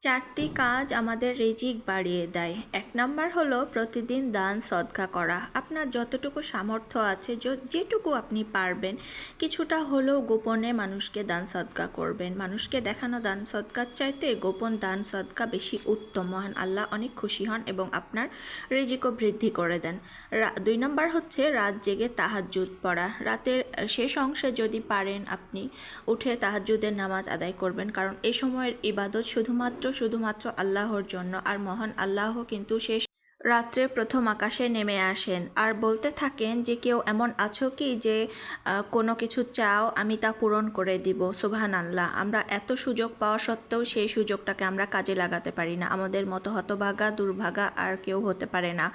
চারটি কাজ আমাদের রিজিক বাড়িয়ে দেয়। এক নাম্বার হলো প্রতিদিন দান সদকা করা। আপনার যতটুকু সামর্থ্য আছে, যেটুকু আপনি পারবেন কিছুটা হলেও গোপনে মানুষকে দান সদকা করবেন। মানুষকে দেখানো দান সদকার চাইতে গোপন দান সদকা বেশি উত্তম। মহান আল্লাহ অনেক খুশি হন এবং আপনার রিজিকও বৃদ্ধি করে দেন। দুই নাম্বার হচ্ছে রাত জেগে তাহাজ্জুদ পড়া। রাতের শেষ অংশে যদি পারেন আপনি উঠে তাহাজ্জুদের নামাজ আদায় করবেন, কারণ এই সময়ের ইবাদত শুধুমাত্র আল্লাহর জন্য। আর মহান আল্লাহ কিন্তু শেষ রাত্রে প্রথম আকাশে নেমে আসেন আর বলতে থাকেন যে কেউ এমন আছো কি যে কোনো কিছু চাও, আমি তা পূরণ করে দিব। সুবহান আল্লাহ। আমরা এত সুযোগ পাওয়া সত্ত্বেও সেই সুযোগটাকে আমরা কাজে লাগাতে পারি না। আমাদের মতো হতভাগা দুর্ভাগা আর কেউ হতে পারে না।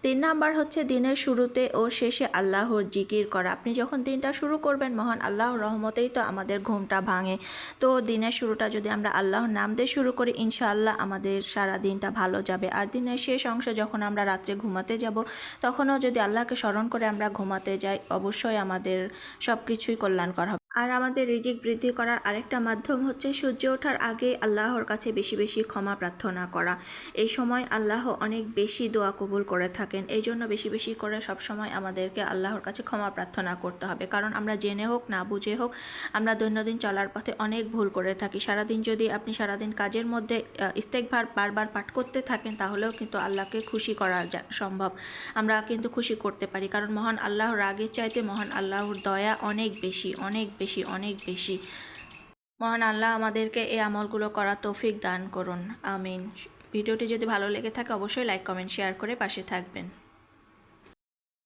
3 নাম্বার হচ্ছে দিনের শুরুতে ও শেষে আল্লাহর জিকির করা। আপনি যখন দিনটা শুরু করবেন, মহান আল্লাহর রহমতেই তো আমাদের ঘুমটা ভাঙে। তো দিনের শুরুটা যদি আমরা আল্লাহর নাম দিয়ে শুরু করি, ইনশাআল্লাহ আমাদের সারা দিনটা ভালো যাবে। আর দিনের শেষ অংশে যখন আমরা রাত্রে ঘুমাতে যাব, তখনও যদি আল্লাহকে স্মরণ করে আমরা ঘুমাতে যাই, অবশ্যই আমাদের সব কিছুই কল্যাণকর হবে। আর আমাদের রিজিক বৃদ্ধি করার আরেকটা মাধ্যম হচ্ছে সূর্য ওঠার আগে আল্লাহর কাছে বেশি বেশি ক্ষমা প্রার্থনা করা। এই সময় আল্লাহ অনেক বেশি দোয়া কবুল করে থাকেন। এই জন্য বেশি বেশি করে সবসময় আমাদেরকে আল্লাহর কাছে ক্ষমা প্রার্থনা করতে হবে, কারণ আমরা জেনে হোক না বুঝে হোক আমরা দৈনন্দিন চলার পথে অনেক ভুল করে থাকি। সারাদিন যদি আপনি সারাদিন কাজের মধ্যে ইস্তেগফার বারবার পাঠ করতে থাকেন, তাহলেও কিন্তু আল্লাহকে খুশি করা সম্ভব। আমরা কিন্তু খুশি করতে পারি, কারণ মহান আল্লাহর রাগের চাইতে মহান আল্লাহর দয়া অনেক বেশি অনেক বেশি অনেক বেশি। মহান আল্লাহ আমাদেরকে এই আমলগুলো করার তৌফিক দান করুন, আমিন। ভিডিওটি যদি ভালো লেগে থাকে অবশ্যই লাইক কমেন্ট শেয়ার করে পাশে থাকবেন।